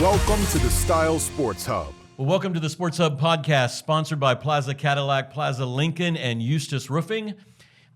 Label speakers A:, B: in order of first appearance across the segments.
A: Welcome to the Style Sports Hub.
B: Well, welcome to the SportsHub Podcast, sponsored by Plaza Cadillac, Plaza Lincoln, and Eustis Roofing.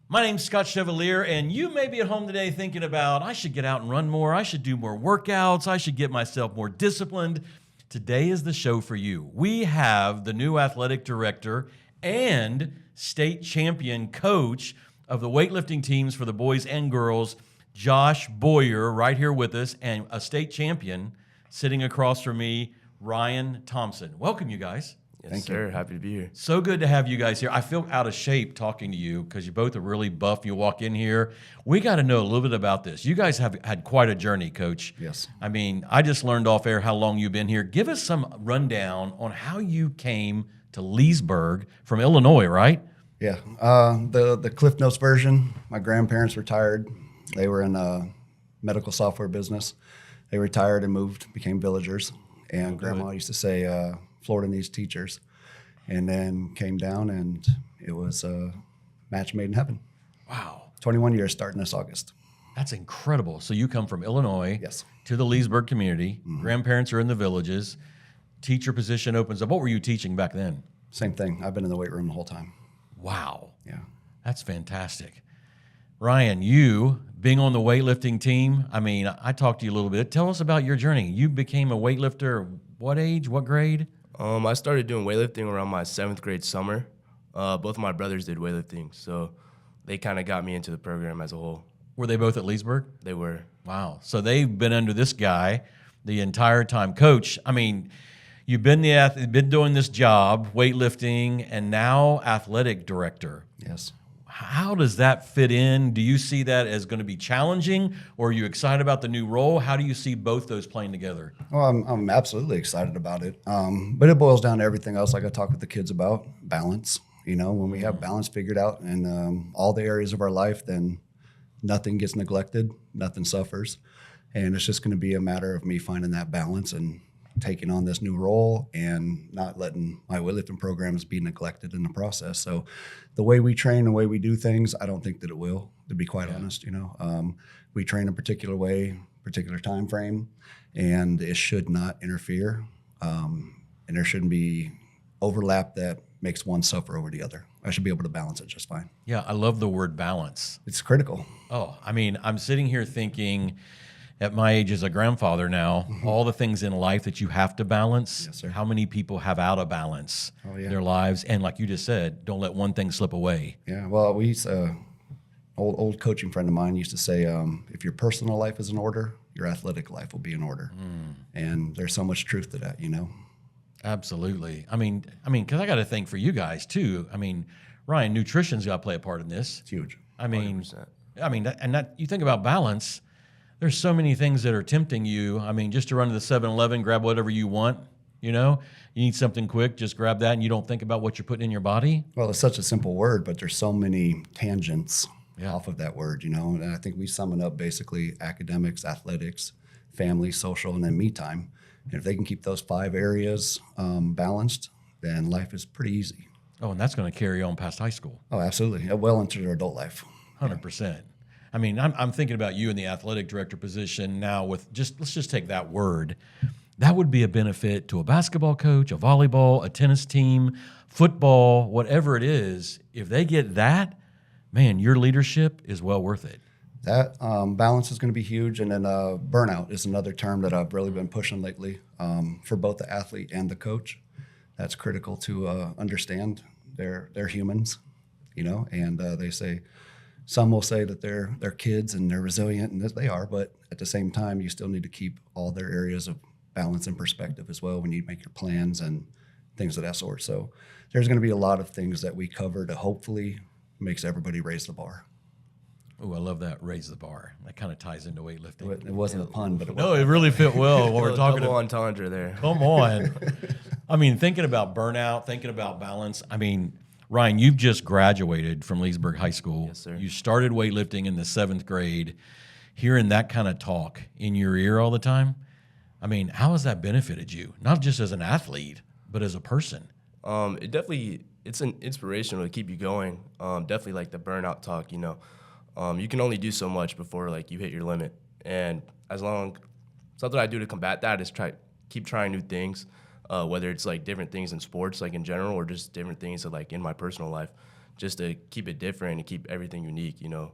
B: My name's Scott Chevalier, and you may be at home today thinking about, I should get out and run more, I should do more workouts, I should get myself more disciplined. Today is the show for you. We have the new athletic director and state champion coach of the weightlifting teams for the boys and girls, Josh Boyer, right here with us, and a state champion sitting across from me, Ryan Thompson. Welcome, you guys.
C: Yes, sir. Happy to be here.
B: So good to have you guys here. I feel out of shape talking to you because you both are really buff. You walk in here. We got to know a little bit about this. You guys have had quite a journey, Coach.
D: Yes.
B: I mean, I just learned off air how long you've been here. Give us some rundown on how you came to Leesburg from Illinois, right?
D: Yeah. The Cliff Notes version, my grandparents retired. They were in medical software business. They retired and moved, became villagers. And Grandma used to say, Florida needs teachers. And then came down, and it was a match made in heaven.
B: Wow.
D: 21 years starting this August.
B: That's incredible. So you come from Illinois
D: Yes.
B: to the Leesburg community. Mm-hmm. Grandparents are in the villages. Teacher position opens up. What were you teaching back then?
D: Same thing. I've been in the weight room the whole time.
B: Wow.
D: Yeah.
B: That's fantastic. Ryan, you being on the weightlifting team, I mean, I talked to you a little bit. Tell us about your journey. You became a weightlifter what age, what grade?
C: I started doing weightlifting around my 7th grade summer. Both of my brothers did weightlifting, so they kind of got me into the program as a whole.
B: Were they both at Leesburg?
C: They were.
B: Wow. So they've been under this guy the entire time. Coach, I mean, you've been been doing this job, weightlifting, and now athletic director.
D: Yes.
B: How does that fit in? Do you see that as going to be challenging, or are you excited about the new role? How do you see both those playing together?
D: Well, I'm absolutely excited about it. But it boils down to everything else, like I talk with the kids about, balance. You know, when we have balance figured out in all the areas of our life, then nothing gets neglected, nothing suffers. And it's just going to be a matter of me finding that balance and taking on this new role and not letting my weightlifting programs be neglected in the process. So the way we train, the way we do things, I don't think that it will, to be quite honest. You know, we train a particular way, particular time frame, and it should not interfere. And there shouldn't be overlap that makes one suffer over the other. I should be able to balance it just fine.
B: Yeah, I love the word balance.
D: It's critical.
B: Oh, I mean, I'm sitting here thinking, at my age as a grandfather now, all the things in life that you have to balance.
D: Yes, sir.
B: How many people have out of balance their lives? And like you just said, don't let one thing slip away.
D: Yeah, well, we used to, old coaching friend of mine used to say, if your personal life is in order, your athletic life will be in order. And there's so much truth to that, you know?
B: Absolutely. I mean, because I got to think for you guys too. I mean, Ryan, nutrition's got to play a part in this.
D: It's huge.
B: I mean,
C: 100%.
B: You think about balance. There's so many things that are tempting you. I mean, just to run to the 7-Eleven, grab whatever you want, you know? You need something quick, just grab that, and you don't think about what you're putting in your body.
D: Well, it's such a simple word, but there's so many tangents off of that word, you know? And I think we sum it up basically academics, athletics, family, social, and then me time. And if they can keep those 5 areas balanced, then life is pretty easy.
B: Oh, and that's going to carry on past high school.
D: Oh, absolutely. Well into their adult life.
B: 100%. I mean, I'm thinking about you in the athletic director position now with let's just take that word. That would be a benefit to a basketball coach, a volleyball, a tennis team, football, whatever it is. If they get that, man, your leadership is well worth it.
D: That balance is going to be huge. And then burnout is another term that I've really been pushing lately for both the athlete and the coach. That's critical to understand. They're humans, you know, and they say, some will say that they're kids and they're resilient, and they are, but at the same time, you still need to keep all their areas of balance in perspective as well when you make your plans and things of that sort. So there's going to be a lot of things that we cover to hopefully makes everybody raise the bar.
B: Oh, I love that, raise the bar. That kind of ties into weightlifting.
D: It wasn't a pun, but it was.
B: No, it really fit well when we're talking
C: double entendre there.
B: Come on. I mean, thinking about burnout, thinking about balance. I mean, Ryan, you've just graduated from Leesburg High School.
C: Yes, sir.
B: You started weightlifting in the 7th grade. Hearing that kind of talk in your ear all the time, I mean, how has that benefited you? Not just as an athlete, but as a person.
C: It's an inspirational to keep you going. Definitely like the burnout talk, you know. You can only do so much before like you hit your limit. And something I do to combat that is try keep trying new things, whether it's like different things in sports, like in general, or just different things that, like in my personal life, just to keep it different and keep everything unique, you know.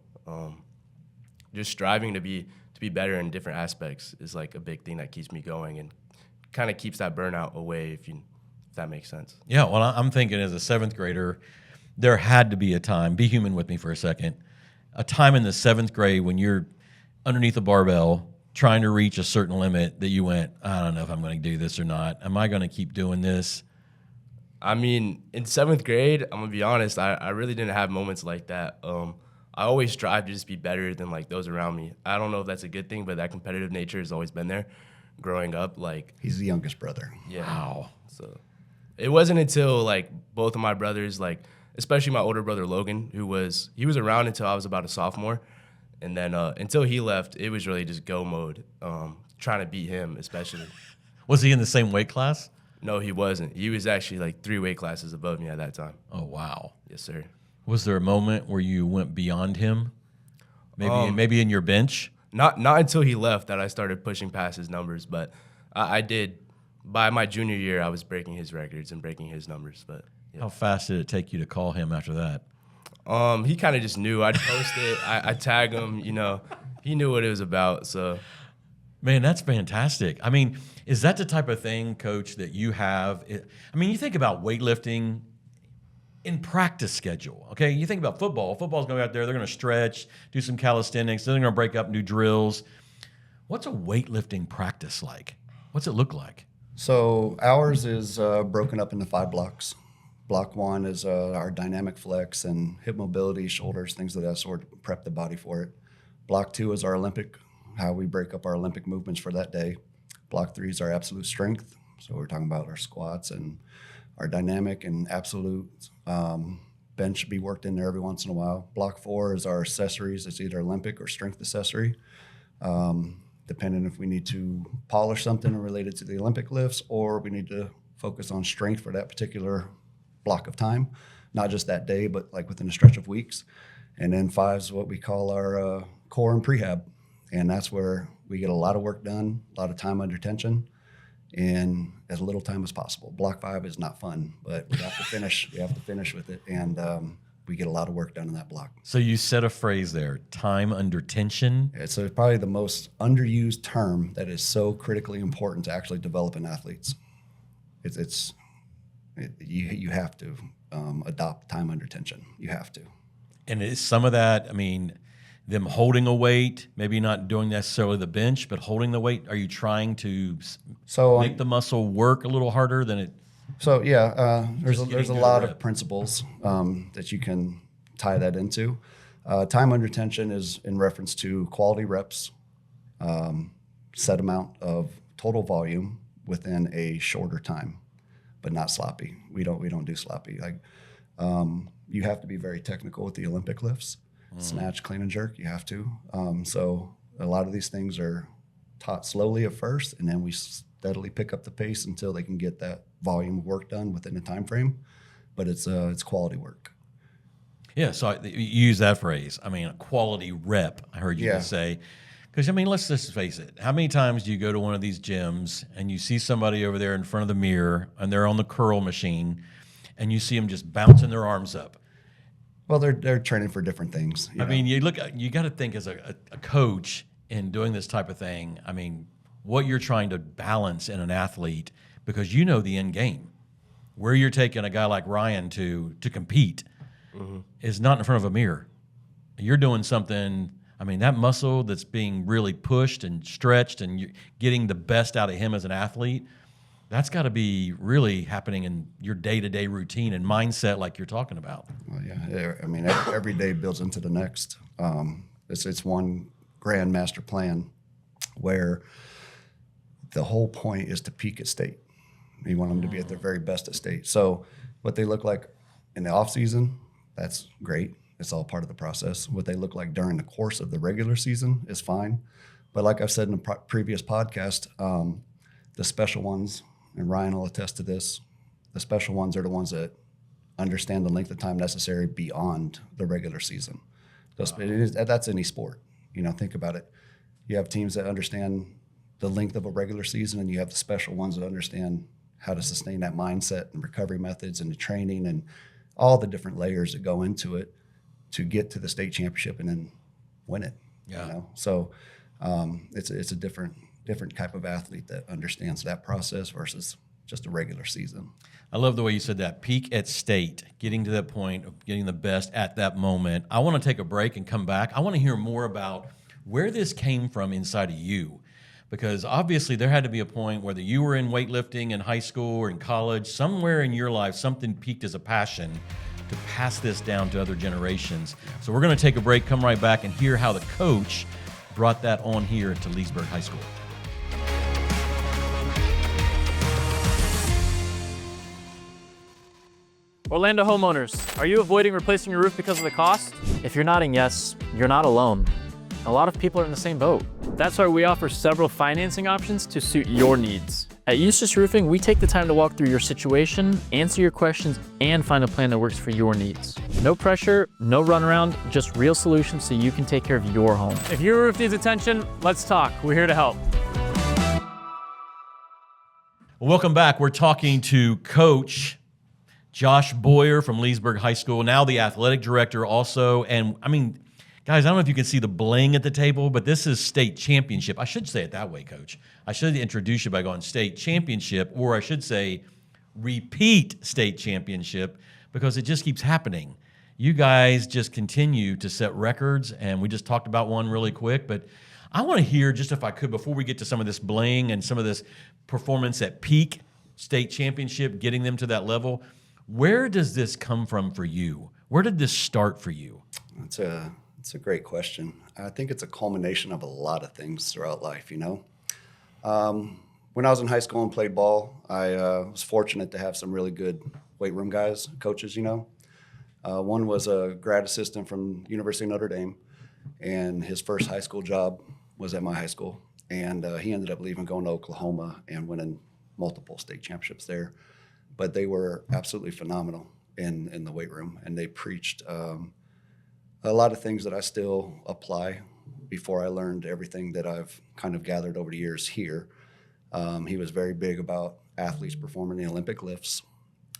C: Just striving to be better in different aspects is like a big thing that keeps me going and kind of keeps that burnout away, if that makes sense.
B: Yeah, well, I'm thinking as a 7th grader, there had to be a time, be human with me for a second, a time in the 7th grade when you're underneath a barbell trying to reach a certain limit that you went, I don't know if I'm going to do this or not. Am I going to keep doing this?
C: I mean, in 7th grade, I'm going to be honest, I really didn't have moments like that. I always strive to just be better than like those around me. I don't know if that's a good thing, but that competitive nature has always been there growing up. Like,
D: He's the youngest brother.
C: yeah.
B: Wow.
C: So it wasn't until like both of my brothers, like especially my older brother Logan, he was around until I was about a sophomore, and then until he left, it was really just go mode, trying to beat him especially.
B: Was he in the same weight class?
C: No, he wasn't. He was actually like 3 weight classes above me at that time.
B: Oh, wow.
C: Yes, sir.
B: Was there a moment where you went beyond him? Maybe in your bench?
C: Not until he left that I started pushing past his numbers, but I did. By my junior year, I was breaking his records and breaking his numbers. But yeah.
B: How fast did it take you to call him after that?
C: He kind of just knew. I'd post it. I tag him. You know, he knew what it was about. So,
B: Man, that's fantastic. I mean, is that the type of thing, Coach, that you have? I mean, you think about weightlifting in practice schedule, okay? You think about football. Football's going to go out there. They're going to stretch, do some calisthenics. Then they're going to break up new drills. What's a weightlifting practice like? What's it look like?
D: So ours is broken up into 5 blocks. Block 1 is our dynamic flex and hip mobility, shoulders, things of that sort, prep the body for it. Block 2 is our Olympic, how we break up our Olympic movements for that day. Block 3 is our absolute strength. So we're talking about our squats and our dynamic and absolute bench should be worked in there every once in a while. Block 4 is our accessories. It's either Olympic or strength accessory. Depending if we need to polish something related to the Olympic lifts or we need to focus on strength for that particular block of time, not just that day, but like within a stretch of weeks. And then 5 is what we call our core and prehab. And that's where we get a lot of work done, a lot of time under tension, in as little time as possible. Block 5 is not fun, but we have to finish. We have to finish with it, and we get a lot of work done in that block.
B: So you said a phrase there, time under tension.
D: It's probably the most underused term that is so critically important to actually developing athletes. You have to adopt time under tension. You have to.
B: And is some of that, I mean, them holding a weight, maybe not doing necessarily the bench, but holding the weight, are you trying to make the muscle work a little harder than it?
D: So yeah, there's a lot
B: rep.
D: of principles that you can tie that into. Time under tension is in reference to quality reps, set amount of total volume within a shorter time, but not sloppy. We don't do sloppy. Like you have to be very technical with the Olympic lifts. Snatch, clean and jerk, you have to. So a lot of these things are taught slowly at first, and then we steadily pick up the pace until they can get that volume of work done within a time frame. But it's quality work.
B: Yeah, so you use that phrase. I mean, a quality rep, I heard you just say. Because, I mean, let's just face it. How many times do you go to one of these gyms and you see somebody over there in front of the mirror and they're on the curl machine and you see them just bouncing their arms up?
D: Well, they're training for different things.
B: I mean, you got to think as a coach in doing this type of thing. I mean, what you're trying to balance in an athlete, because you know the end game. Where you're taking a guy like Ryan to compete is not in front of a mirror. You're doing something. I mean, that muscle that's being really pushed and stretched, and you're getting the best out of him as an athlete. That's got to be really happening in your day-to-day routine and mindset like you're talking about.
D: Well, yeah. I mean, every day builds into the next. It's one grand master plan where the whole point is to peak at state. You want them to be at their very best at state. So what they look like in the off season, that's great. It's all part of the process. What they look like during the course of the regular season is fine. But like I've said in a previous podcast, the special ones, and Ryan will attest to this, the special ones are the ones that understand the length of time necessary beyond the regular season. That's any sport. You know, think about it. You have teams that understand the length of a regular season, and you have the special ones that understand how to sustain that mindset and recovery methods and the training and all the different layers that go into it to get to the state championship and then win it.
B: Yeah.
D: You know? So it's a different type of athlete that understands that process versus just a regular season.
B: I love the way you said that. Peak at state, getting to that point of getting the best at that moment. I want to take a break and come back. I want to hear more about where this came from inside of you. Because obviously there had to be a point, whether you were in weightlifting in high school or in college, somewhere in your life, something peaked as a passion to pass this down to other generations. So we're going to take a break, come right back, and hear how the coach brought that on here to Leesburg High School.
E: Orlando homeowners, are you avoiding replacing your roof because of the cost? If you're nodding yes, you're not alone. A lot of people are in the same boat. That's why we offer several financing options to suit your needs. At Eustis Roofing, we take the time to walk through your situation, answer your questions, and find a plan that works for your needs. No pressure, no runaround, just real solutions so you can take care of your home. If your roof needs attention, let's talk. We're here to help.
B: Welcome back. We're talking to Coach Josh Boyer from Leesburg High School, now the athletic director also. And I mean, guys, I don't know if you can see the bling at the table, but this is state championship. I should say it that way, Coach. I should introduce you by going state championship, or I should say repeat state championship, because it just keeps happening. You guys just continue to set records, and we just talked about one really quick, but I want to hear, just if I could, before we get to some of this bling and some of this performance at peak state championship, getting them to that level, where does this come from for you? Where did this start for you?
D: It's a great question. I think it's a culmination of a lot of things throughout life, you know. When I was in high school and played ball, I was fortunate to have some really good weight room guys, coaches, you know. One was a grad assistant from University of Notre Dame, and his first high school job was at my high school. And he ended up leaving, going to Oklahoma and winning multiple state championships there. But they were absolutely phenomenal in the weight room, and they preached a lot of things that I still apply before I learned everything that I've kind of gathered over the years here. He was very big about athletes performing the Olympic lifts.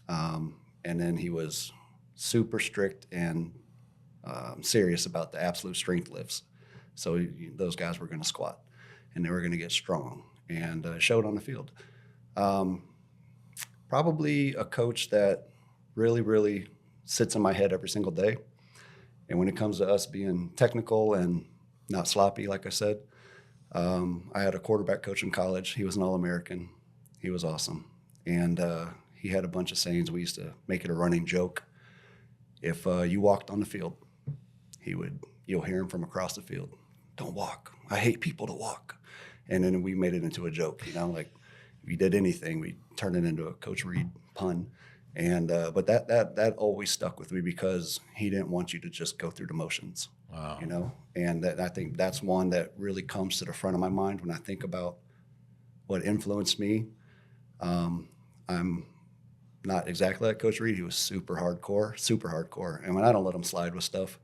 D: And then he was super strict and serious about the absolute strength lifts. So those guys were going to squat, and they were going to get strong, and showed on the field. Probably a coach that really, really sits in my head every single day. And when it comes to us being technical and not sloppy, like I said, I had a quarterback coach in college. He was an All-American. He was awesome. And he had a bunch of sayings. We used to make it a running joke. If you walked on the field, you'll hear him from across the field. Don't walk. I hate people to walk. And then we made it into a joke, you know, like if you did anything, we turned it into a Coach Reed pun. And but that always stuck with me because he didn't want you to just go through the motions.
B: Wow.
D: You know, and I think that's one that really comes to the front of my mind when I think about what influenced me. I'm not exactly like Coach Reed. He was super hardcore. And when I don't let him slide with stuff,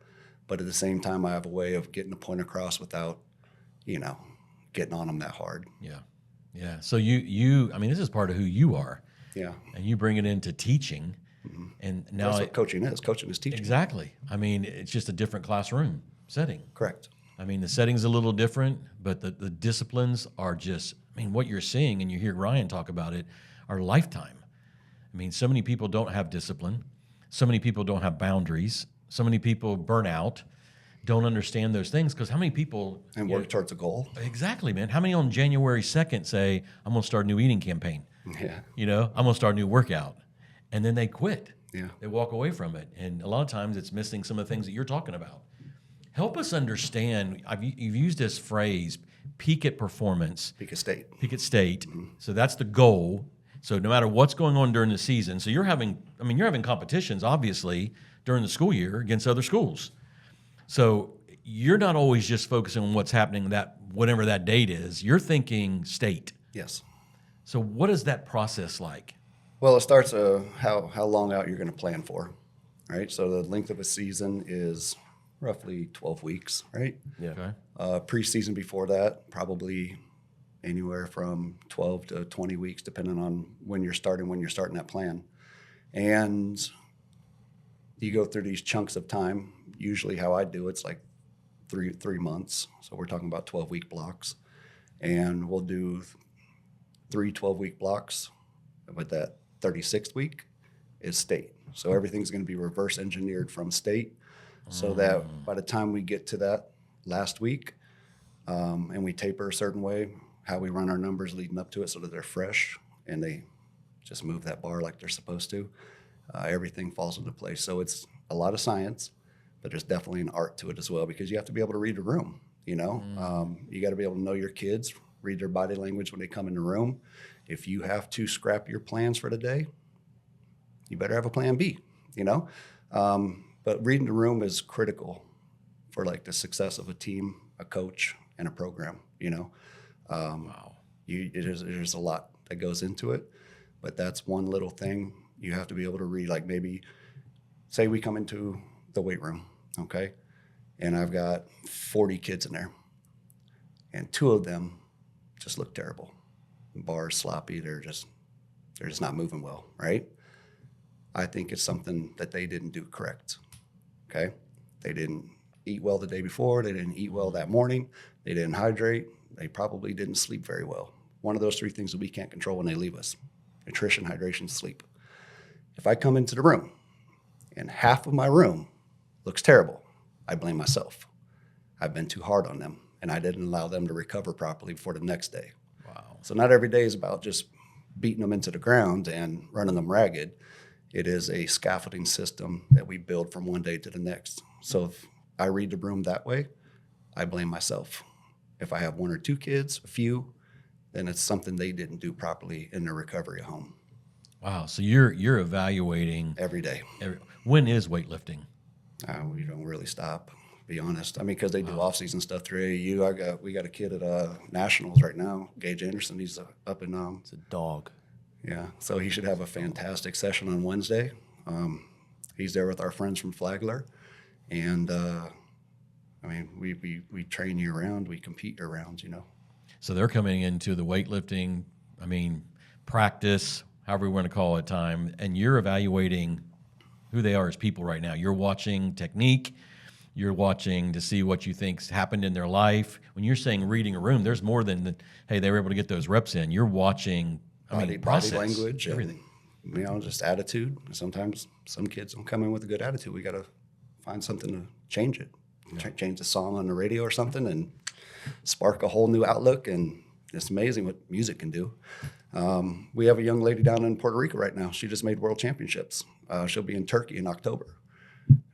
D: but at the same time, I have a way of getting the point across without, you know, getting on him that hard.
B: Yeah. Yeah. So you I mean, this is part of who you are.
D: Yeah.
B: And you bring it into teaching.
D: Mm-hmm.
B: And now
D: That's what coaching is. Coaching is teaching.
B: Exactly. I mean, it's just a different classroom setting.
D: Correct.
B: I mean, the setting's a little different, but the disciplines are just, I mean, what you're seeing, and you hear Ryan talk about it, are lifetime. I mean, so many people don't have discipline. So many people don't have boundaries. So many people burn out, don't understand those things, because how many people...
D: And work towards a goal.
B: Exactly, man. How many on January 2nd say, I'm going to start a new eating campaign?
D: Yeah.
B: You know, I'm going to start a new workout. And then they quit.
D: Yeah.
B: They walk away from it. And a lot of times it's missing some of the things that you're talking about. Help us understand, you've used this phrase, peak at performance.
D: Peak at state.
B: Peak at state. Mm-hmm. So that's the goal. So no matter what's going on during the season, so you're having competitions, obviously, during the school year against other schools. So you're not always just focusing on what's happening that whatever that date is. You're thinking state.
D: Yes.
B: So what is that process like?
D: Well, it starts how long out you're going to plan for, right? So the length of a season is roughly 12 weeks, right?
C: Yeah.
B: Okay.
D: Preseason before that, probably anywhere from 12 to 20 weeks, depending on when you're starting that plan. And you go through these chunks of time. Usually how I do it's like three months. So we're talking about 12-week blocks. And we'll do 3 12-week blocks. But that 36th week is state. So everything's going to be reverse engineered from state so that by the time we get to that last week and we taper a certain way, how we run our numbers leading up to it so that they're fresh and they just move that bar like they're supposed to, everything falls into place. So it's a lot of science, but there's definitely an art to it as well because you have to be able to read a room, you know? You got to be able to know your kids, read their body language when they come in the room. If you have to scrap your plans for the day, you better have a plan B, you know? But reading the room is critical for like the success of a team, a coach, and a program, you know? There's a lot that goes into it, but that's one little thing you have to be able to read. Like maybe, say we come into the weight room, okay? And I've got 40 kids in there, and 2 of them just look terrible. The bar's sloppy, they're just not moving well, right? I think it's something that they didn't do correct, okay? They didn't eat well the day before, they didn't eat well that morning, they didn't hydrate, they probably didn't sleep very well. One of those 3 things that we can't control when they leave us: nutrition, hydration, sleep. If I come into the room and half of my room looks terrible, I blame myself. I've been too hard on them, and I didn't allow them to recover properly before the next day.
B: Wow.
D: So not every day is about just beating them into the ground and running them ragged. It is a scaffolding system that we build from one day to the next. So if I read the room that way, I blame myself. If I have 1 or 2 kids, a few, then it's something they didn't do properly in their recovery at home.
B: Wow. So you're evaluating
D: Every day.
B: When is weightlifting?
D: We don't really stop, to be honest. I mean, because they do off-season stuff through AAU. We got a kid at Nationals right now, Gage Anderson. He's up in
C: It's a dog.
D: Yeah, so he should have a fantastic session on Wednesday. He's there with our friends from Flagler, and I mean, we train year round, we compete year round, you know.
B: So they're coming into the weightlifting, practice, however we want to call it, time, and you're evaluating who they are as people right now. You're watching technique. You're watching to see what you think's happened in their life. When you're saying reading a room, there's more than hey, they were able to get those reps in. You're watching
D: body language,
B: everything.
D: And, you know, just attitude. Sometimes some kids don't come in with a good attitude. We got to find something to change it. Change the song on the radio or something and spark a whole new outlook. And it's amazing what music can do. We have a young lady down in Puerto Rico right now. She just made world championships. She'll be in Turkey in October.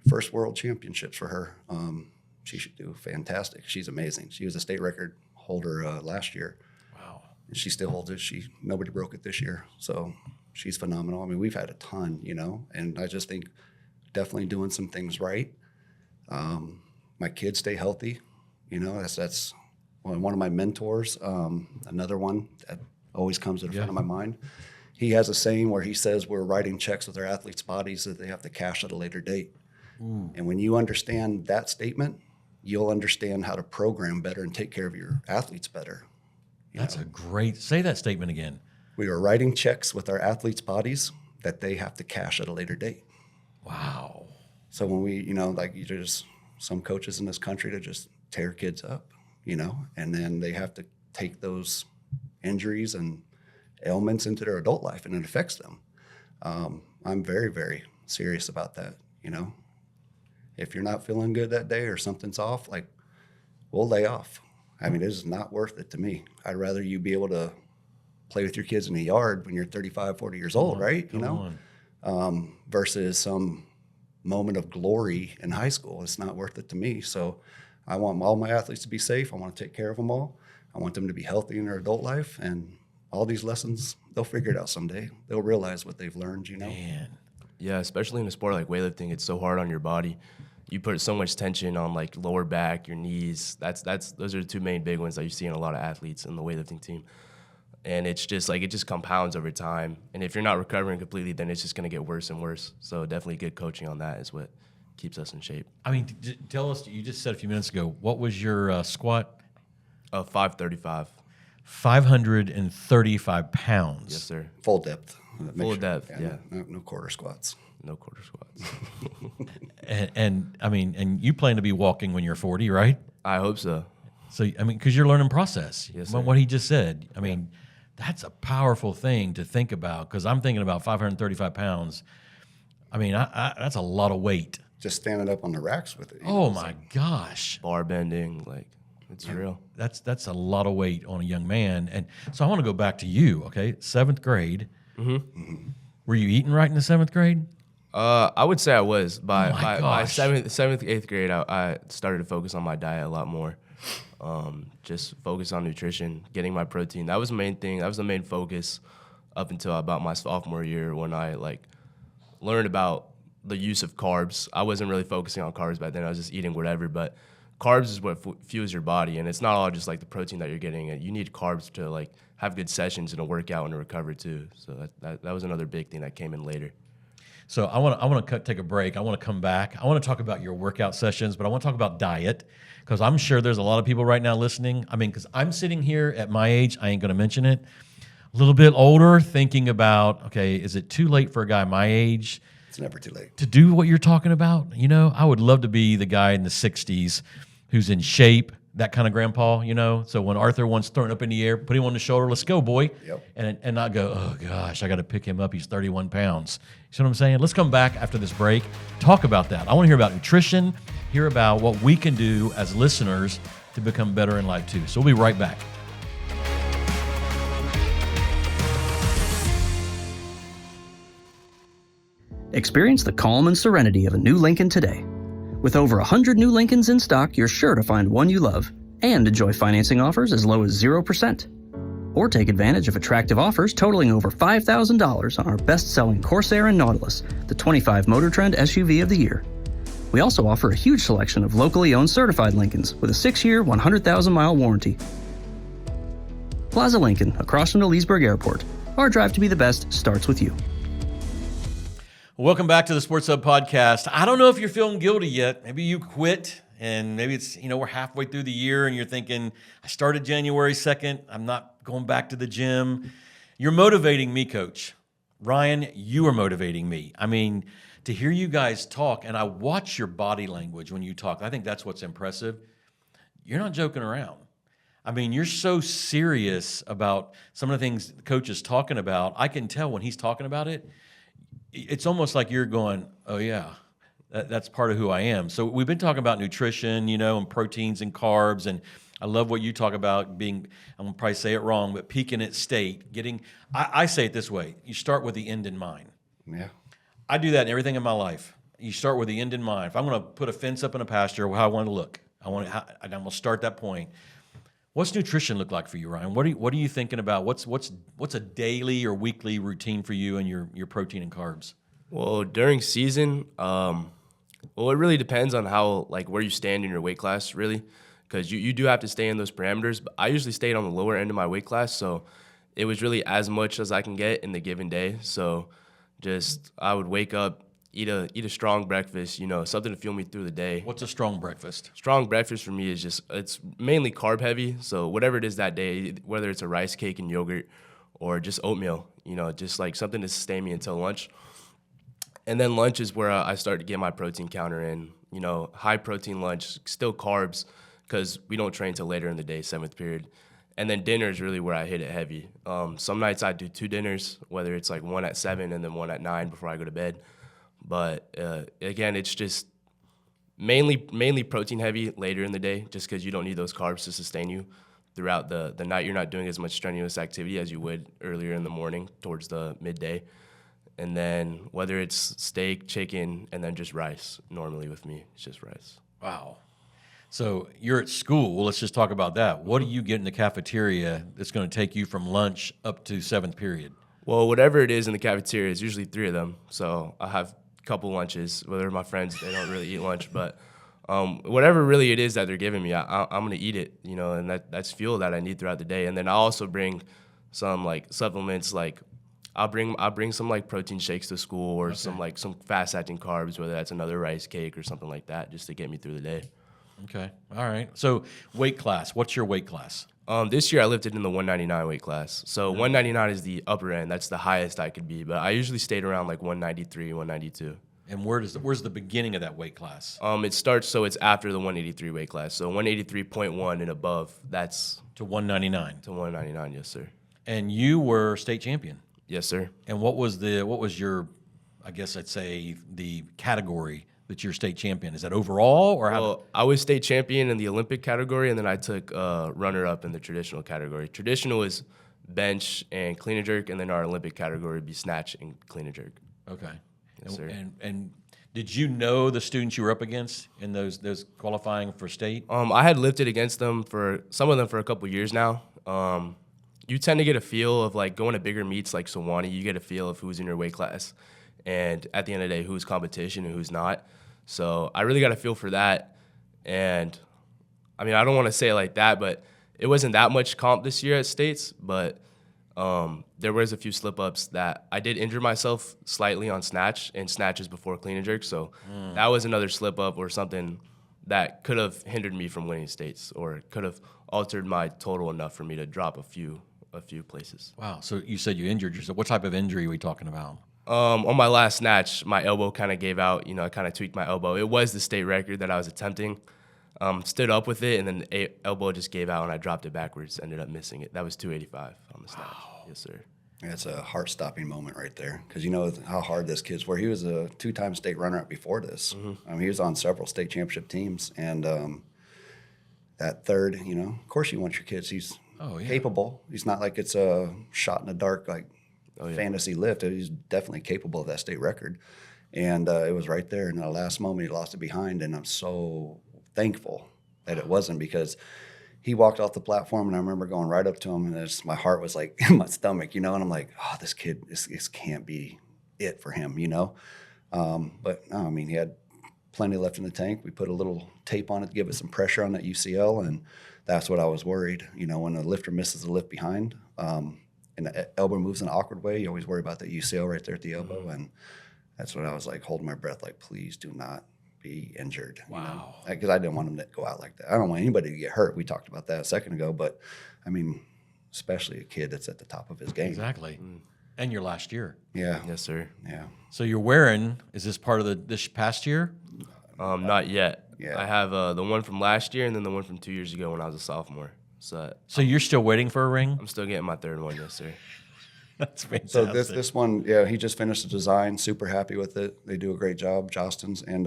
D: First world championships for her. She should do fantastic. She's amazing. She was a state record holder last year.
B: Wow.
D: And she still holds it. Nobody broke it this year. So she's phenomenal. I mean, we've had a ton, you know, and I just think definitely doing some things right. My kids stay healthy. You know, that's one of my mentors. Another one that always comes to the front of my mind. He has a saying where he says we're writing checks with our athletes' bodies that they have to cash at a later date. And when you understand that statement, you'll understand how to program better and take care of your athletes better.
B: That's a great, say that statement again.
D: We are writing checks with our athletes' bodies that they have to cash at a later date.
B: Wow.
D: So when we, you know, like there's some coaches in this country that just tear kids up, you know, and then they have to take those injuries and ailments into their adult life, and it affects them. I'm very, very serious about that, you know. If you're not feeling good that day or something's off, like, we'll lay off. I mean, it is not worth it to me. I'd rather you be able to play with your kids in the yard when you're 35, 40 years old, right? You know, versus some moment of glory in high school. It's not worth it to me. So I want all my athletes to be safe. I want to take care of them all. I want them to be healthy in their adult life. And all these lessons, they'll figure it out someday. They'll realize what they've learned, you know?
B: Man.
C: Yeah, especially in a sport like weightlifting, it's so hard on your body. You put so much tension on like lower back, your knees. Those are the 2 main big ones that you see in a lot of athletes in the weightlifting team. And it's just like, it just compounds over time. And if you're not recovering completely, then it's just going to get worse and worse. So definitely good coaching on that is what keeps us in shape.
B: I mean, tell us, you just said a few minutes ago, what was your squat?
C: 535.
B: 535 pounds.
C: Yes, sir.
D: Full depth.
C: Full depth, yeah.
D: No quarter squats.
C: No quarter squats.
B: And you plan to be walking when you're 40, right?
C: I hope so.
B: So, because you're learning process.
C: Yes, sir.
B: What he just said. That's a powerful thing to think about, because I'm thinking about 535 pounds. That's a lot of weight.
D: Just standing up on the racks with it.
B: Oh, my gosh.
C: Bar bending, it's real.
B: That's a lot of weight on a young man. And so I want to go back to you, okay? 7th grade. Mm-hmm. Were you eating right in the 7th grade?
C: I would say I was. By
B: gosh.
C: 7th, 8th grade, I started to focus on my diet a lot more. Just focus on nutrition, getting my protein. That was the main thing. That was the main focus up until about my sophomore year, when I learned about the use of carbs. I wasn't really focusing on carbs back then. I was just eating whatever, but carbs is what fuels your body, and it's not all just the protein that you're getting. You need carbs to have good sessions in a workout and a recovery too. So that was another big thing that came in later.
B: So I want to take a break. I want to come back. I want to talk about your workout sessions, but I want to talk about diet, because I'm sure there's a lot of people right now listening. Because I'm sitting here at my age, I ain't going to mention it, a little bit older, thinking about, okay, is it too late for a guy my age?
D: It's never too late
B: to do what you're talking about. I would love to be the guy in the 60s who's in shape, that kind of grandpa, So when Arthur wants thrown up in the air, put him on the shoulder, let's go, boy.
D: Yep.
B: And not go, oh, gosh, I got to pick him up. He's 31 pounds. You see what I'm saying? Let's come back after this break, talk about that. I want to hear about nutrition, hear about what we can do as listeners to become better in life, too. So we'll be right back.
F: Experience the calm and serenity of a new Lincoln today. With over 100 new Lincolns in stock, you're sure to find one you love and enjoy financing offers as low as 0%. Or take advantage of attractive offers totaling over $5,000 on our best-selling Corsair and Nautilus, the 25 Motor Trend SUV of the year. We also offer a huge selection of locally owned certified Lincolns with a 6-year, 100,000-mile warranty. Plaza Lincoln, across from the Leesburg Airport. Our drive to be the best starts with you.
B: Welcome back to the SportsHub Podcast. I don't know if you're feeling guilty yet. Maybe you quit, and maybe it's, we're halfway through the year, and you're thinking, I started January 2nd. I'm not going back to the gym. You're motivating me, Coach. Ryan, you are motivating me. To hear you guys talk, and I watch your body language when you talk. I think that's what's impressive. You're not joking around. You're so serious about some of the things the coach is talking about. I can tell when he's talking about it. It's almost like you're going, oh, yeah, that's part of who I am. So we've been talking about nutrition, and proteins and carbs. And I love what you talk about being, I'm going to probably say it wrong, but peaking at state. I say it this way. You start with the end in mind.
D: Yeah.
B: I do that in everything in my life. You start with the end in mind. If I'm going to put a fence up in a pasture, how I want to look. I'm going to start that point. What's nutrition look like for you, Ryan? What are you thinking about? What's a daily or weekly routine for you and your protein and carbs?
C: Well, during season, it really depends on how where you stand in your weight class, really, because you do have to stay in those parameters. But I usually stayed on the lower end of my weight class, so it was really as much as I can get in the given day. So I would wake up, eat a strong breakfast, something to fuel me through the day.
B: What's a strong breakfast? Strong
C: breakfast for me is it's mainly carb heavy. So whatever it is that day, whether it's a rice cake and yogurt or just oatmeal, just something to sustain me until lunch. And then lunch is where I start to get my protein counter in, high protein lunch, still carbs, because we don't train till later in the day, 7th period. And then dinner is really where I hit it heavy. Some nights I do 2 dinners, whether it's one at 7 and then one at 9 before I go to bed. But again, it's just mainly protein heavy later in the day, just because you don't need those carbs to sustain you throughout the night. You're not doing as much strenuous activity as you would earlier in the morning towards the midday. And then whether it's steak, chicken, and then just rice. Normally with me, it's just rice.
B: Wow. So you're at school. Well, let's just talk about that. What do you get in the cafeteria that's going to take you from lunch up to 7th period?
C: Well, whatever it is in the cafeteria, it's usually 3 of them. So I have couple lunches. Whether my friends, they don't really eat lunch, but whatever really it is that they're giving me, I'm gonna eat it, and that's fuel that I need throughout the day. And then I also bring some supplements, I'll bring some protein shakes to school, or some fast acting carbs, whether that's another rice cake or something like that, just to get me through the day.
B: Okay, all right. So weight class, what's your weight class?
C: This year I lifted in the 199 weight class. So 199 is the upper end. That's the highest I could be. But I usually stayed around like 193, 192.
B: And where's the beginning of that weight class?
C: It starts, so it's after the 183 weight class. So 183.1 and above, that's
B: To 199.
C: to 199, yes, sir.
B: And you were state champion.
C: Yes, sir.
B: And what was your, I guess I'd say, the category that you're state champion? Is that overall, or how?
C: Well, I was state champion in the Olympic category, and then I took runner-up in the traditional category. Traditional is bench and clean and jerk, and then our Olympic category would be snatch and clean and jerk.
B: Okay.
C: Yes, sir.
B: And did you know the students you were up against in those qualifying for state?
C: I had lifted against them some of them for a couple years now. You tend to get a feel of like going to bigger meets like Sewanee. You get a feel of who's in your weight class, and at the end of the day, who's competition and who's not. So I really got a feel for that. And I mean, I don't want to say it like that, but it wasn't that much comp this year at states. But there was a few slip-ups that I did injure myself slightly on snatch, and snatches before clean and jerk. So that was another slip-up or something that could have hindered me from winning states, or could have altered my total enough for me to drop a few places.
B: Wow. So you said you injured yourself. What type of injury are we talking about?
C: On my last snatch, my elbow kind of gave out. I kind of tweaked my elbow. It was the state record that I was attempting. Stood up with it, and then the elbow just gave out, and I dropped it backwards. Ended up missing it. That was 285 on the snatch. Wow. Yes, sir.
D: It's a heart-stopping moment right there, because you know how hard this kid's worked. He was a 2-time state runner-up before this. I mean, he was on several state championship teams, and that third, of course you want your kids. He's capable. He's not like it's a shot in the dark, like fantasy lift. He's definitely capable of that state record. And it was right there. And in the last moment, he lost it behind, and I'm so thankful that it wasn't, because he walked off the platform, and I remember going right up to him, and my heart was like in my stomach, and I'm like, oh, this kid, this can't be it for him, But no, I mean, he had plenty left in the tank. We put a little tape on it to give it some pressure on that UCL, and that's what I was worried. When a lifter misses a lift behind, and the elbow moves in an awkward way, you always worry about that UCL right there at the elbow, and that's when I was like holding my breath, like, please do not be injured.
B: Wow.
D: Because I didn't want him to go out like that. I don't want anybody to get hurt. We talked about that a second ago, but I mean, especially a kid that's at the top of his game.
B: Exactly. And your last year.
D: Yeah.
C: Yes, sir.
D: Yeah.
B: So you're wearing, is this part of this past year?
C: Not yet.
D: Yeah.
C: I have the one from last year and then the one from 2 years ago when I was a sophomore. So
B: you're still waiting for a ring?
C: I'm still getting my third one, yes, sir.
B: That's fantastic.
D: So this one, he just finished the design. Super happy with it. They do a great job, Jostens, and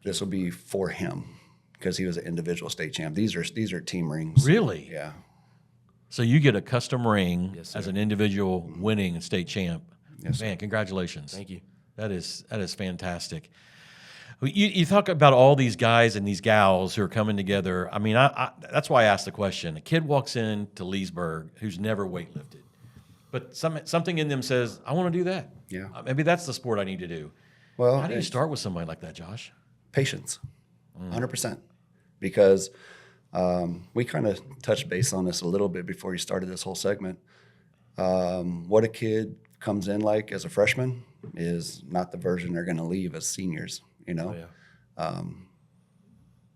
D: this will be for him because he was an individual state champ. These are team rings.
B: Really?
D: Yeah.
B: So you get a custom ring
C: Yes, sir.
B: as an individual winning a state champ.
D: Yes,
B: Man, congratulations.
C: Thank you.
B: That is fantastic. You talk about all these guys and these gals who are coming together. I mean, I that's why I asked the question. A kid walks into Leesburg who's never weightlifted, but something in them says, I want to do that.
D: Yeah.
B: Maybe that's the sport I need to do.
D: Well,
B: How do you start with somebody like that, Josh?
D: Patience, 100%. Because we kind of touched base on this a little bit before you started this whole segment. What a kid comes in like as a freshman is not the version they're going to leave as seniors,
C: Oh, yeah.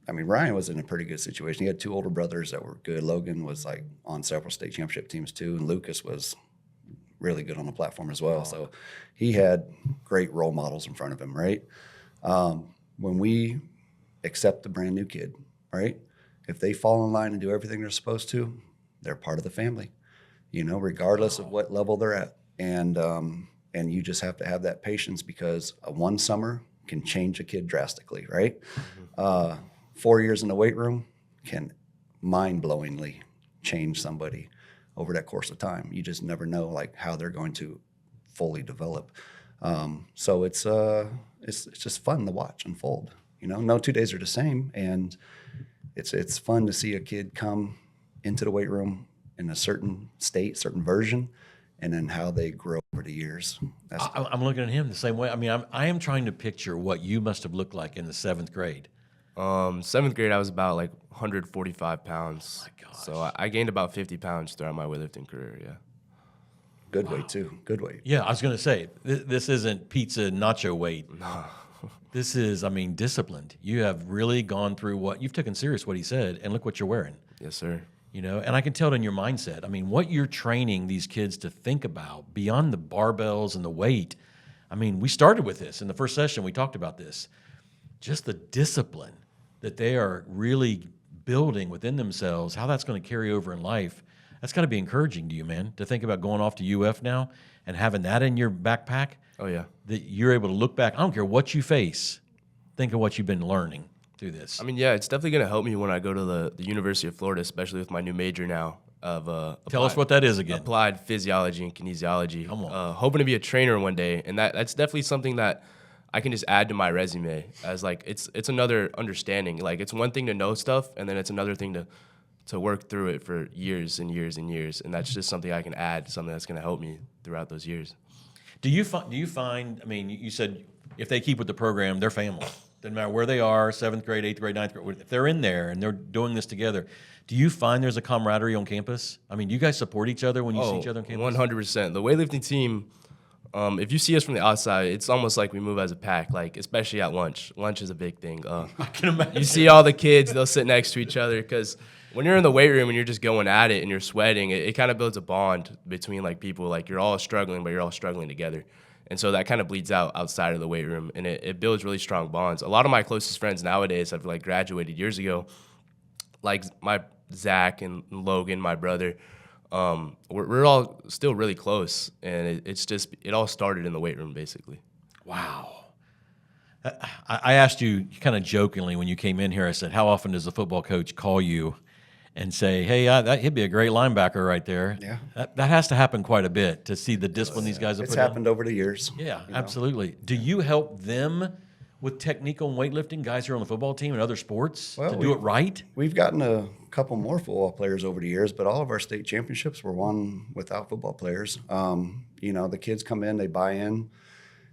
D: I mean, Ryan was in a pretty good situation. He had two older brothers that were good. Logan was like on several state championship teams too, and Lucas was really good on the platform as well. So he had great role models in front of him, right? When we accept a brand new kid, right? If they fall in line and do everything they're supposed to, they're part of the family, regardless of what level they're at. And you just have to have that patience because one summer can change a kid drastically, right? 4 years in the weight room can mind-blowingly change somebody over that course of time. You just never know like how they're going to fully develop. So it's just fun to watch unfold. No 2 days are the same, and it's fun to see a kid come into the weight room in a certain state, certain version, and then how they grow over the years.
B: I'm looking at him the same way. I mean, I am trying to picture what you must have looked like in the 7th grade.
C: 7th grade, I was about like 145 pounds.
B: Oh my gosh.
C: So I gained about 50 pounds throughout my weightlifting career, yeah.
D: Good weight too. Good weight.
B: Yeah, I was going to say, this isn't pizza nacho weight.
C: No.
B: This is, disciplined. You have really gone through you've taken serious what he said, and look what you're wearing.
C: Yes, sir.
B: You know, and I can tell it in your mindset. I mean, what you're training these kids to think about beyond the barbells and the weight. I mean, we started with this in the first session. We talked about this. Just the discipline that they are really building within themselves, how that's going to carry over in life. That's got to be encouraging to you, man, to think about going off to UF now and having that in your backpack.
C: Oh, yeah.
B: That you're able to look back. I don't care what you face. Think of what you've been learning through this.
C: I mean, yeah, it's definitely going to help me when I go to the University of Florida, especially with my new major now of
B: Tell us what that is again.
C: Applied physiology and kinesiology.
B: Come on.
C: Hoping to be a trainer one day, and that's definitely something that I can just add to my resume as like it's another understanding. Like it's one thing to know stuff, and then it's another thing to work through it for years and years and years, and that's just something I can add, something that's going to help me throughout those years.
B: Do you find? I mean, you said if they keep with the program, they're family. Doesn't matter where they are, 7th grade, 8th grade, 9th grade. If they're in there and they're doing this together, do you find there's a camaraderie on campus? I mean, do you guys support each other when you see each other on campus?
C: 100%. The weightlifting team, if you see us from the outside, it's almost like we move as a pack, like especially at lunch. Lunch is a big thing.
B: I can imagine.
C: You see all the kids, they'll sit next to each other because when you're in the weight room and you're just going at it and you're sweating, it kind of builds a bond between like people. Like you're all struggling, but you're all struggling together. And so that kind of bleeds out outside of the weight room, and it builds really strong bonds. A lot of my closest friends nowadays have like graduated years ago, like my Zach and Logan, my brother. We're all still really close, and it all started in the weight room basically.
B: Wow. I asked you kind of jokingly when you came in here, I said, how often does the football coach call you and say, hey, he'd be a great linebacker right there?
D: Yeah.
B: That has to happen quite a bit to see the discipline these guys have
D: It's
B: put in.
D: happened over the years.
B: Yeah, absolutely. Do you help them with technique on weightlifting, guys who are on the football team and other sports, to do it right?
D: We've gotten a couple more football players over the years, but all of our state championships were won without football players. The kids come in, they buy in,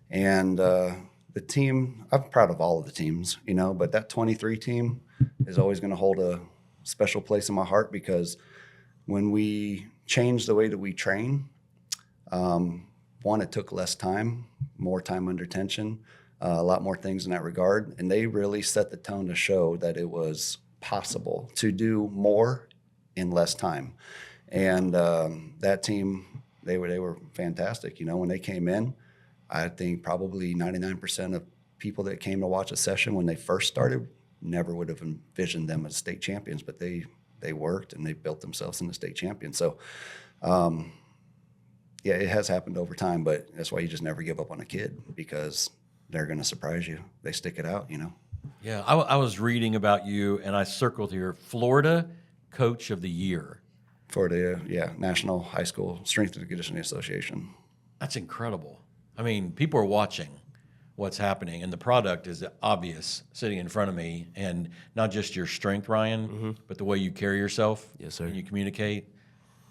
D: and the team, I'm proud of all of the teams, but that 23 team is always going to hold a special place in my heart because when we changed the way that we train, one, it took less time, more time under tension, a lot more things in that regard, and they really set the tone to show that it was possible to do more in less time. And that team, they were fantastic. When they came in, I think probably 99% of people that came to watch a session when they first started never would have envisioned them as state champions, but they worked and they built themselves into state champions. So, it has happened over time, but that's why you just never give up on a kid because they're going to surprise you. They stick it out,
B: Yeah, I was reading about you, and I circled here, Florida Coach of the Year.
D: For the National High School Strength and Conditioning Association.
B: That's incredible. I mean, people are watching what's happening, and the product is obvious sitting in front of me, and not just your strength, Ryan, but the way you carry yourself.
C: Yes, sir.
B: And you communicate.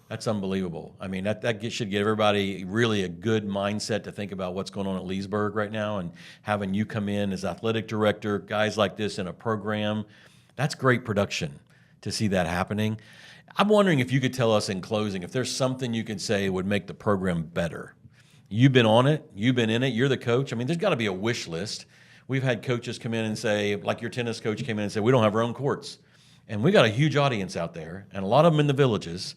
B: That's unbelievable. I mean, that should give everybody really a good mindset to think about what's going on at Leesburg right now, and having you come in as athletic director, guys like this in a program, that's great production to see that happening. I'm wondering if you could tell us in closing, if there's something you could say would make the program better. You've been on it. You've been in it. You're the coach. I mean, there's got to be a wish list. We've had coaches come in and say, like your tennis coach came in and said, we don't have our own courts. And we got a huge audience out there, and a lot of them in the villages,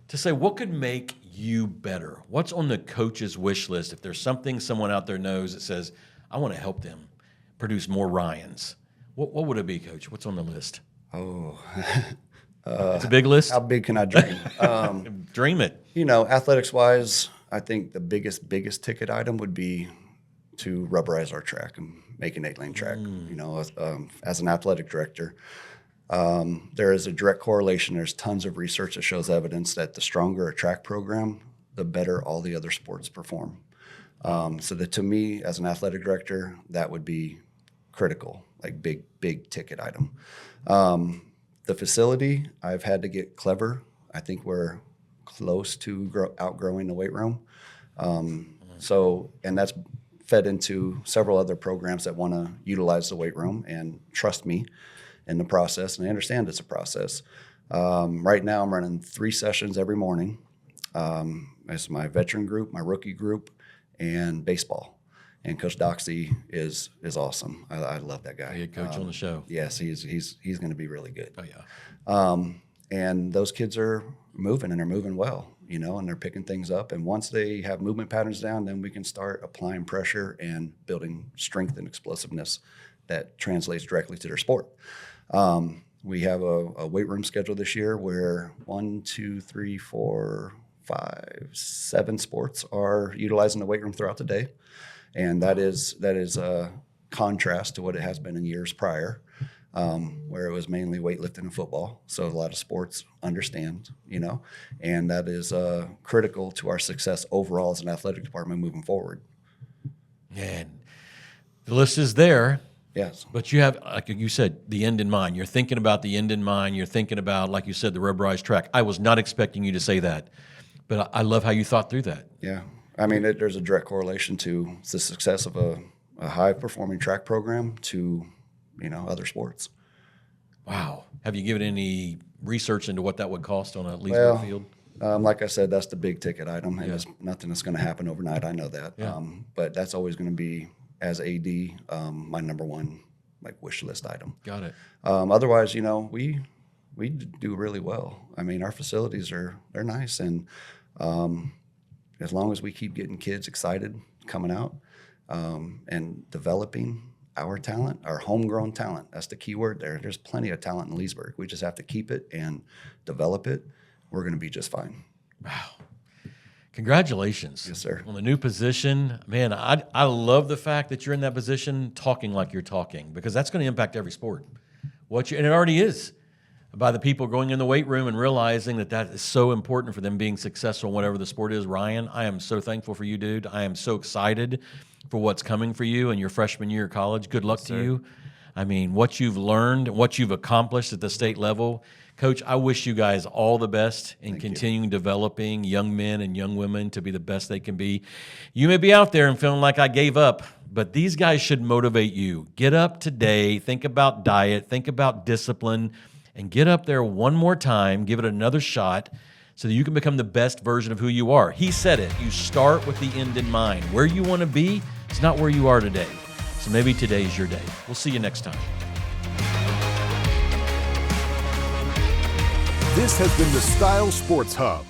B: to say, what could make you better? What's on the coach's wish list? If there's something someone out there knows that says, I want to help them produce more Ryans. What would it be, Coach? What's on the list?
D: Oh,
B: it's a big list.
D: how big can I dream?
B: Dream it.
D: Athletics-wise, I think the biggest ticket item would be to rubberize our track and make an 8-lane track. As an athletic director, there is a direct correlation. There's tons of research that shows evidence that the stronger a track program, the better all the other sports perform. So that to me, as an athletic director, that would be critical, like big ticket item. The facility, I've had to get clever. I think we're close to outgrowing the weight room. And that's fed into several other programs that want to utilize the weight room and trust me in the process, and I understand it's a process. Right now, I'm running 3 sessions every morning. It's my veteran group, my rookie group, and baseball. And Coach Doxey is awesome. I love that guy.
B: Be a coach on the show.
D: Yes, he's going to be really good.
B: Oh, yeah.
D: And those kids are moving, and they're moving well, you know, and they're picking things up. And once they have movement patterns down, then we can start applying pressure and building strength and explosiveness that translates directly to their sport. We have a weight room schedule this year where 1, 2, 3, 4, 5, 7 sports are utilizing the weight room throughout the day. And that is a contrast to what it has been in years prior, where it was mainly weightlifting and football. So a lot of sports understand, you know, and that is critical to our success overall as an athletic department moving forward.
B: And the list is there.
D: Yes.
B: But you have, like you said, the end in mind. You're thinking about the end in mind. You're thinking about, like you said, the rubberized track. I was not expecting you to say that, but I love how you thought through that.
D: Yeah. I mean, there's a direct correlation to the success of a high-performing track program to, you know, other sports.
B: Wow. Have you given any research into what that would cost on a Leesburg field?
D: Like I said, that's the big ticket item, and it's nothing that's going to happen overnight. I know that.
B: Yeah.
D: But that's always going to be, as AD, my number one wish list item.
B: Got it.
D: Otherwise, you know, we do really well. I mean, our facilities they're nice, and as long as we keep getting kids excited coming out and developing our talent, our homegrown talent, that's the key word there. There's plenty of talent in Leesburg. We just have to keep it and develop it. We're going to be just fine.
B: Wow. Congratulations.
D: Yes, sir.
B: On the new position. Man, I love the fact that you're in that position talking like you're talking, because that's going to impact every sport. And it already is, by the people going in the weight room and realizing that is so important for them being successful in whatever the sport is. Ryan, I am so thankful for you, dude. I am so excited for what's coming for you in your freshman year of college. Good luck to you. I mean, what you've learned, what you've accomplished at the state level. Coach, I wish you guys all the best in continuing developing young men and young women to be the best they can be. You may be out there and feeling like I gave up, but these guys should motivate you. Get up today, think about diet, think about discipline, and get up there one more time, give it another shot so that you can become the best version of who you are. He said it. You start with the end in mind. Where you want to be is not where you are today. So maybe today's your day. We'll see you next time.
A: This has been the Style Sports Hub.